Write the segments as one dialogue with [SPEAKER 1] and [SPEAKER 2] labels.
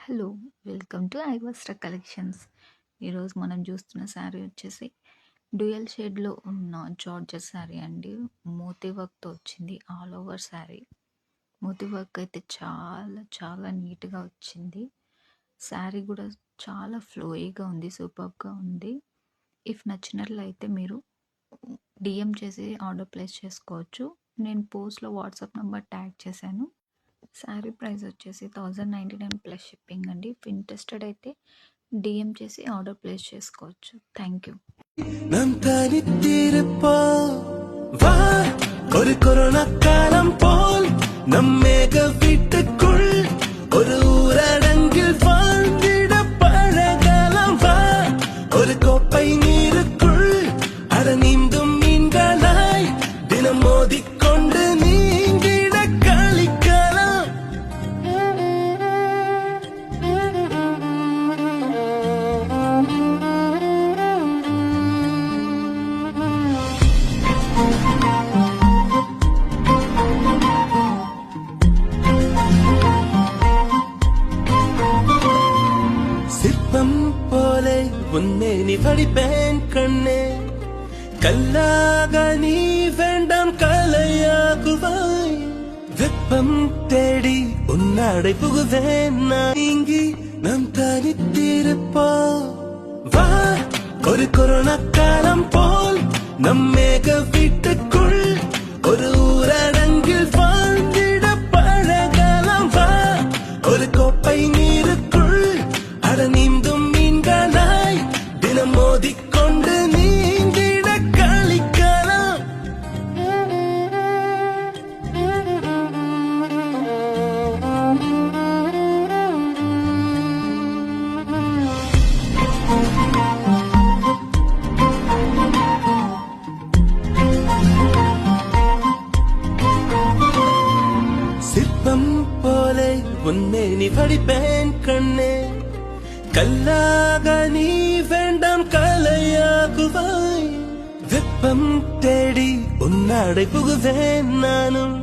[SPEAKER 1] Hello! Welcome to Ivastra collections. ఈరోజు మనం చూస్తున్న శారీ వచ్చేసి డ్యూయల్ షేడ్‌లో ఉన్న జార్జెట్ శారీ అండి. మోతీ వర్క్‌తో వచ్చింది ఆల్ ఓవర్ శారీ. మోతీ వర్క్ అయితే చాలా చాలా నీట్‌గా వచ్చింది. శారీ కూడా చాలా ఫ్లోయీగా ఉంది. సూపర్బ్‌గా ఉంది. ఇఫ్ నచ్చినట్లయితే మీరు డీఎం చేసి ఆర్డర్ ప్లేస్ చేసుకోవచ్చు. నేను పోస్ట్‌లో వాట్సాప్ నంబర్ ట్యాగ్ చేశాను. శారీ ప్రైస్ వచ్చేసి 1099 ప్లస్ షిప్పింగ్ అండి. ఇఫ్ ఇంట్రెస్టెడ్ అయితే డిఎం చేసి ஆர்டர் பிளேஸ் చేసుకోవచ్చు. தேங்க்யூ.
[SPEAKER 2] நாம் தனித்திருப்போம் வா, ஒரு கொரோனா காலம் போல் நம் மேக வீட்டுக்குள் ஒரு ஊரடங்கில் வாழ்ந்திட பழகலாம் வா, ஒரு கோப்பை நீருக்குள் அட நீந்தும் மீன்களாய் தினம் மோதிக்கொண்டு நீங்கிட களிக்கலாம். சிற்பம் போலே உன்னை நீ படிப்பேன் கண்ணே, கல்லாக நீ வேண்டாம் கலையாகுவாய். வெப்பம் தேடி உன்னாடை புகுவேன் நான் இங்கி நாம் தனித்திருப்போம் வா, ஒரு கொரோனா காலம் போல் நம் மேக வீட்டுக்குள் ஒரு ஊரடங்கில் வாழ்ந்திட பழகலாம் வா, ஒரு கோப்பை நீருக்குள் அட நீந்தும் மீன்களாய் தினம் மோதிக்கொண்டு நீந்திட களிக்கலாம். சிற்பம் போலே உன்னை நீ படிப்பேன் கண்ணே, கல்லாக நீ வேண்டாம் கலையாகுவாய். வெப்பம் தேடி உன்னாடை புகுவேன் நானும்,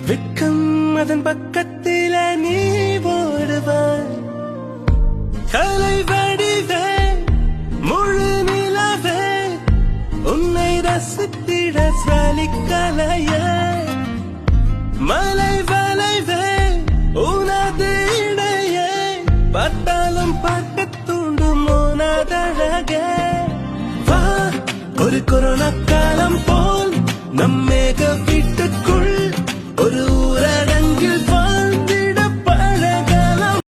[SPEAKER 2] வெட்கம் அதன் பக்கத்தில நீ ஓடுவாய். கலை வடிவே முழு நிலவே உன்னை ரசித்திட சலிக்கலைய, மலை வளைவே உனது இடையே பார்த்தாலும் பார்க்க தூண்டும் உனதழகே வா, ஒரு கொரோனா காலம் போல் நம் மேக